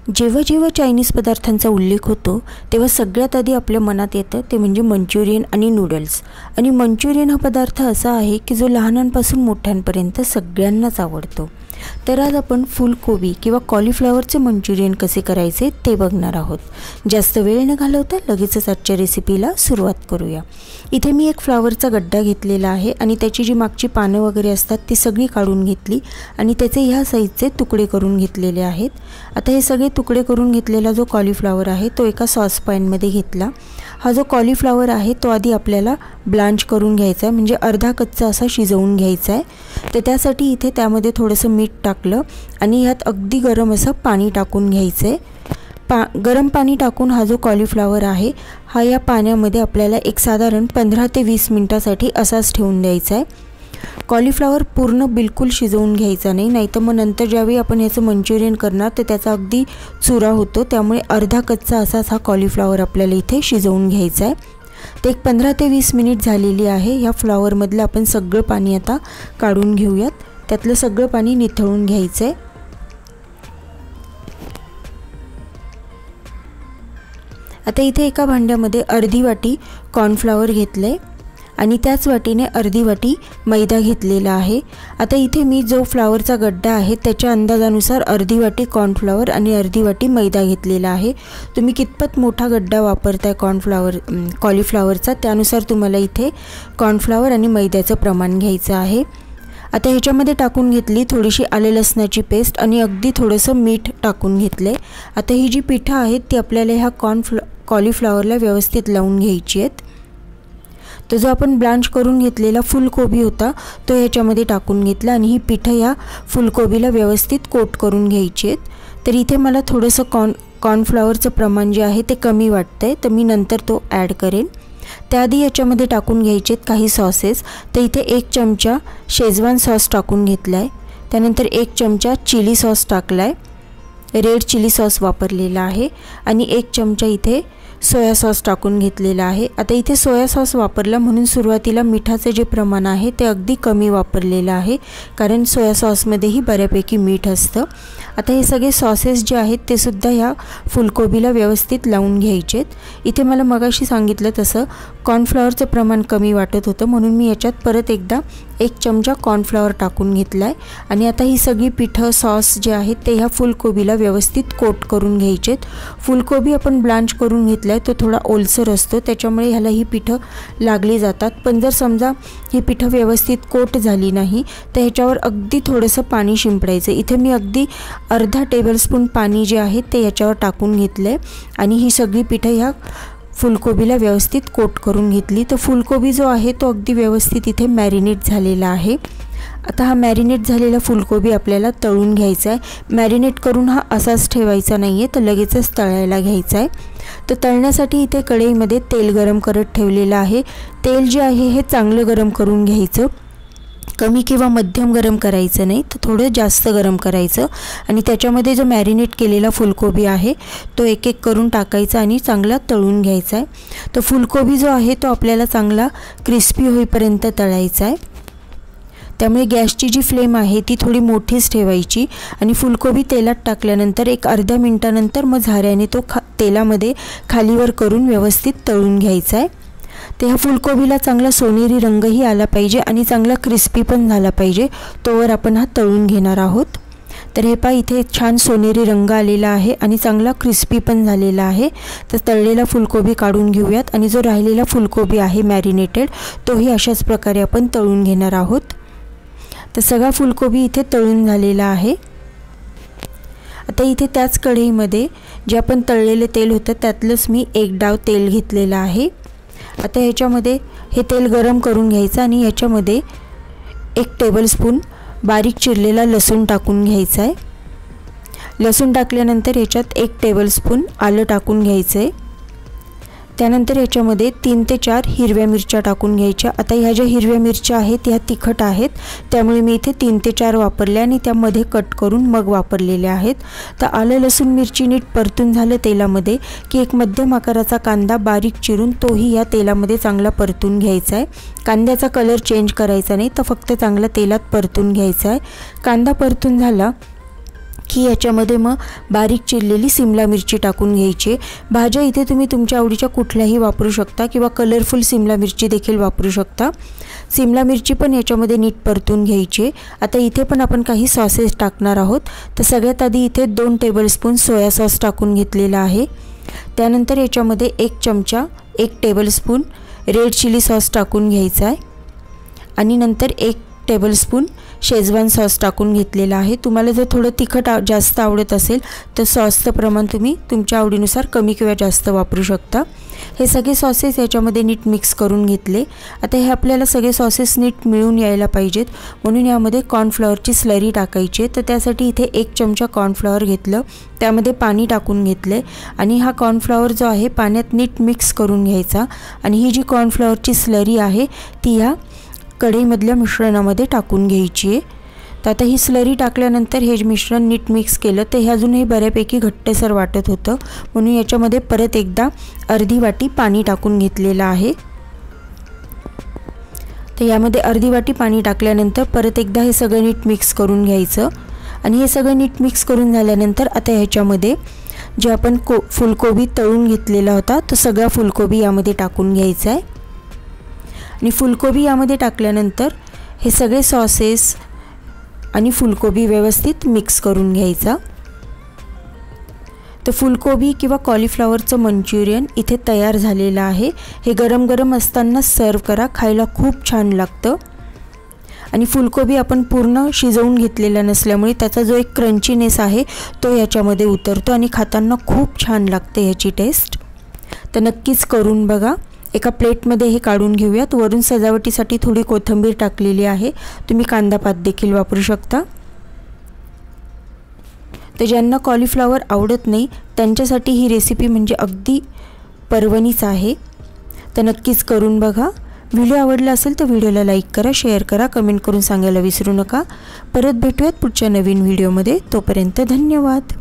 जेव्हा जेव्हा चायनीज पदार्थांचा उल्लेख होतो तेव्हा सगळ्यात आधी आपल्या मनात येतं ते म्हणजे मंचुरियन आणि नूडल्स। आणि मंचुरियन हा पदार्थ असा आहे की जो लहानांपासून मोठ्यांपर्यंत सगळ्यांनाच आवडतो। तर आज आपण फुलकोबी किंवा कॉलीफ्लॉवरचे मंचुरियन कसे करायचे ते बघणार आहोत। जास्त वेळ न घालवता लगेचच आजच्या रेसिपीला सुरुवात करूया। इथे मी एक फ्लावरचा गड्डा घेतलेला आहे आणि त्याची जी मागची पानं वगैरे असतात ती सगळी काढून घेतली आणि त्याचे ह्या साइजचे तुकडे करून घेतलेले आहेत। आता हे सगळे तुकडे करून घेतलेला जो कॉलीफ्लॉवर आहे तो एका सॉस पॅन मध्ये घेतला। हा जो कॉलीफ्लॉवर आहे तो आधी आपल्याला ब्लांच करून घ्यायचा आहे, म्हणजे अर्धा कच्चा असा शिजवून घ्यायचा आहे। तर त्यासाठी इथे त्यामध्ये थोडंसं मीठ टाकलं आणि यात अगदी गरम असं पाणी टाकून घ्यायचं आहे। गरम पाणी टाकून हा जो कॉलीफ्लॉवर आहे हा या पाण्यामध्ये आपल्याला एक साधारण 15 ते 20 मिनिटांसाठी असाच ठेवून द्यायचा आहे। कॉलीफ्लॉवर पूर्ण बिलकुल शिजवून घ्यायचा नाही, नाहीतर मग नंतर ज्यावेळी आपण ह्याचं मंचुरियन करणार तर त्याचा अगदी चुरा होतो। त्यामुळे अर्धा कच्चा असाच हा कॉलीफ्लॉवर आपल्याला इथे शिजवून घ्यायचा आहे। ते एक 15 ते 20 मिनिट झालेली आहे। या फ्लॉवरमधलं आपण सगळं पाणी आता काढून घेऊयात, त्यातलं सगळं पाणी निथळून घ्यायचं आहे। आता इथे एका भांड्यामध्ये अर्धी वाटी कॉर्नफ्लॉवर घेतले आणि त्याच वाटीने अर्धी वाटी मैदा घेतलेला आहे। आता इथे मी जो फ्लावरचा गड्डा आहे त्याच्या अंदाजानुसार अर्धी वाटी कॉर्नफ्लॉवर आणि अर्धी वाटी मैदा घेतलेला आहे। तुम्ही कितपत मोठा गड्डा वापरताय कॉलीफ्लॉवरचा त्यानुसार तुम्हाला इथे कॉर्नफ्लॉवर आणि मैद्याचं प्रमाण घ्यायचं आहे। आता ह्याच्यामध्ये टाकून घेतली थोडीशी आले लसणाची पेस्ट आणि अगदी थोडंसं मीठ टाकून घेतले। आता ही जी पिठं आहेत ती आपल्याला ह्या कॉलीफ्लॉवरला व्यवस्थित लावून घ्यायची आहेत। तो जो आपण ब्लांच करून घेतलेला फुलकोबी होता तो ह्याच्यामध्ये टाकून घेतला आणि ही पिठं या फुलकोबीला व्यवस्थित कोट करून घ्यायची आहेत। तर इथे मला थोडंसं कॉर्नफ्लॉवरचं प्रमाण जे आहे ते कमी वाटतंय, तर मी नंतर तो ॲड करेन। त्याआधी याच्यामध्ये टाकून घ्यायचे काही सॉसेस। तर इथे 1 चमचा शेजवान सॉस टाकून घेतला आहे, त्यानंतर 1 चमचा चिली सॉस टाकला आहे, रेड चिली सॉस वापरलेला आहे आणि 1 चमचा इथे सोया सॉस टाकून घेतलेला आहे। आता इथे सोया सॉस वापरला म्हणून सुरुवातीला मिठाचे जे प्रमाण आहे ते अगदी कमी वापरलेलं आहे, कारण सोया सॉसमध्येही बऱ्यापैकी मीठ असतं। आता हे सगळे सॉसेस जे आहेत ते सुद्धा ह्या फुलकोबीला व्यवस्थित लावून घ्यायचेत। इथे मला मगाशी सांगितलं तसं कॉर्नफ्लॉवरचं प्रमाण कमी वाटत होतं म्हणून मी याच्यात परत एकदा 1 चमचा कॉर्नफ्लॉवर टाकून घेतला आहे आणि आता ही सगळी पिठं सॉस जे आहेत ते ह्या फुलकोबीला व्यवस्थित कोट करून घ्यायचेत। फुलकोबी आपण ब्लांच करून घेतला आहे तो थोडा ओलसर असतो, त्याच्यामुळे ह्याला ही पिठं लागली जातात। पण जर समजा ही पिठं व्यवस्थित कोट झाली नाही तर ह्याच्यावर अगदी थोडंसं पाणी शिंपडायचं। इथे मी अगदी अर्धा टेबलस्पून पाणी जे आहे ते याच्यावर टाकून घेतलं आहे आणि ही सगळी पिठं ह्या फुलकोबीला व्यवस्थित कोट करून घेतली। तर फुलकोबी जो आहे तो अगदी व्यवस्थित इथे मॅरिनेट झालेला आहे। आता हा मॅरिनेट झालेला फुलकोबी आपल्याला तळून घ्यायचा आहे। मॅरिनेट करून हा असाच ठेवायचा नाही आहे, तर लगेचच तळायला घ्यायचा आहे। तर तळण्यासाठी इथे कढईमध्ये तेल गरम करत ठेवलेलं आहे। तेल जे आहे हे चांगलं गरम करून घ्यायचं, कमी किंवा मध्यम गरम करायचं नाही, तर थोडं जास्त गरम करायचं आणि त्याच्यामध्ये जो मॅरिनेट केलेला फुलकोबी आहे तो एक एक करून टाकायचा आणि चांगला तळून घ्यायचा आहे। तर फुलकोबी जो आहे तो आपल्याला चांगला क्रिस्पी होईपर्यंत तळायचा आहे, त्यामुळे गॅसची जी फ्लेम आहे ती थोडी मोठीच ठेवायची आणि फुलकोबी तेलात टाकल्यानंतर एक अर्ध्या मिनिटानंतर मग झाऱ्याने तो तेलामध्ये खालीवर करून व्यवस्थित तळून घ्यायचा आहे। तर ह्या फुलकोबीला चांगला सोनेरी रंगही आला पाहिजे आणि चांगला क्रिस्पी पण झाला पाहिजे, तोवर आपण हा तळून घेणार आहोत। तर हे पहा इथे छान सोनेरी रंग आलेला आहे आणि चांगला क्रिस्पी पण झालेला आहे। तर तळलेला फुलकोबी काढून घेऊयात आणि जो राहिलेला फुलकोबी आहे मॅरिनेटेड तोही अशाच प्रकारे आपण तळून घेणार आहोत। तर सगळा फुलकोबी इथे तळून झालेला आहे। आता इथे त्याच कढईमध्ये जे आपण तळलेले तेल होतं त्यातलंच मी 1 डाव तेल घेतलेलं आहे। आता ह्याच्यामध्ये हे तेल गरम करून घ्यायचं आणि ह्याच्यामध्ये 1 टेबलस्पून बारीक चिरलेला लसूण टाकून घ्यायचा आहे। लसूण टाकल्यानंतर ह्याच्यात 1 टेबलस्पून आलं टाकून घ्यायचं आहे। त्यानंतर ह्याच्यामध्ये 3 ते 4 हिरव्या मिरच्या टाकून घ्यायच्या। आता ह्या ज्या हिरव्या मिरच्या आहेत ह्या तिखट आहेत, त्यामुळे मी इथे 3 ते 4 वापरल्या आणि त्यामध्ये कट करून मग वापरलेल्या आहेत। तर आलं लसूण मिरची नीट परतून झालं तेलामध्ये की एक मध्यम आकाराचा कांदा बारीक चिरून तोही या तेलामध्ये चांगला परतून घ्यायचा आहे। कांद्याचा कलर चेंज करायचा नाही, तर फक्त चांगला तेलात परतून घ्यायचा आहे। कांदा परतून झाला की याच्यामध्ये मग बारीक चिरलेली सिमला मिरची टाकून घ्यायची। भाज्या इथे तुम्ही तुमच्या आवडीच्या कुठल्याही वापरू शकता किंवा कलरफुल सिमला मिरची देखील वापरू शकता। सिमला मिरची पण याच्यामध्ये नीट परतून घ्यायची। आता इथे पण आपण काही सॉसेस टाकणार आहोत। तर सगळ्यात आधी इथे 2 टेबलस्पून सोया सॉस टाकून घेतलेला आहे। त्यानंतर याच्यामध्ये 1 चमचा 1 टेबलस्पून रेड चिली सॉस टाकून घ्यायचा आहे आणि नंतर 1 टेबलस्पून शेजवान सॉस टाकून घेतलेला आहे। तुम्हाला जर थोडं तिखट जास्त आवडत असेल तर सॉसचं प्रमाण तुम्ही तुमच्या आवडीनुसार कमी किंवा जास्त वापरू शकता। हे सगळे सॉसेस याच्यामध्ये नीट मिक्स करून घेतले। आता हे आपल्याला सगळे सॉसेस नीट मिळून यायला पाहिजेत, म्हणून यामध्ये कॉर्नफ्लॉवरची स्लरी टाकायची आहे। तर त्यासाठी इथे 1 चमचा कॉर्नफ्लॉवर घेतलं, त्यामध्ये पाणी टाकून घेतले आणि हा कॉर्नफ्लॉवर जो आहे पाण्यात नीट मिक्स करून घ्यायचा आणि ही जी कॉर्नफ्लॉवरची स्लरी आहे ती ह्या कढईमधल्या मिश्रणामध्ये टाकून घ्यायची आहे। तर आता ही स्लरी टाकल्यानंतर हे मिश्रण नीट मिक्स केलं तर हे अजूनही बऱ्यापैकी घट्टसर वाटत होतं, म्हणून याच्यामध्ये परत एकदा अर्धी वाटी पाणी टाकून घेतलेलं आहे। तर यामध्ये अर्धी वाटी पाणी टाकल्यानंतर परत एकदा हे सगळं नीट मिक्स करून घ्यायचं आणि हे सगळं नीट मिक्स करून झाल्यानंतर आता ह्याच्यामध्ये जे आपण फुलकोबी तळून घेतलेला होता तो सगळा फुलकोबी यामध्ये टाकून घ्यायचा आहे आणि फुलकोबी यामध्ये टाकल्यानंतर हे सगळे सॉसेस आणि फुलकोबी व्यवस्थित मिक्स करून घ्यायचा। तर फुलकोबी किंवा कॉलीफ्लॉवरचं मंचुरियन इथे तयार झालेलं आहे। हे गरम गरम असताना सर्व करा, खायला खूप छान लागतं आणि फुलकोबी आपण पूर्ण शिजवून घेतलेला नसल्यामुळे त्याचा जो एक क्रंचीनेस आहे तो याच्यामध्ये उतरतो आणि खाताना खूप छान लागते ह्याची टेस्ट। तर नक्कीच करून बघा। एका प्लेटमध्ये हे काढून घेऊयात। वरून सजावटीसाठी थोडी कोथिंबीर टाकलेली आहे, तुम्ही कांदा पात देखील वापरू शकता। तर ज्यांना कॉलीफ्लॉवर आवडत नाही त्यांच्यासाठी ही रेसिपी म्हणजे अगदी पर्वणीच आहे। तर नक्कीच करून बघा। व्हिडिओ आवडला असेल तर व्हिडिओला लाईक करा, शेअर करा, कमेंट करून सांगायला विसरू नका। परत भेटूयात पुढच्या नवीन व्हिडिओमध्ये, तोपर्यंत धन्यवाद।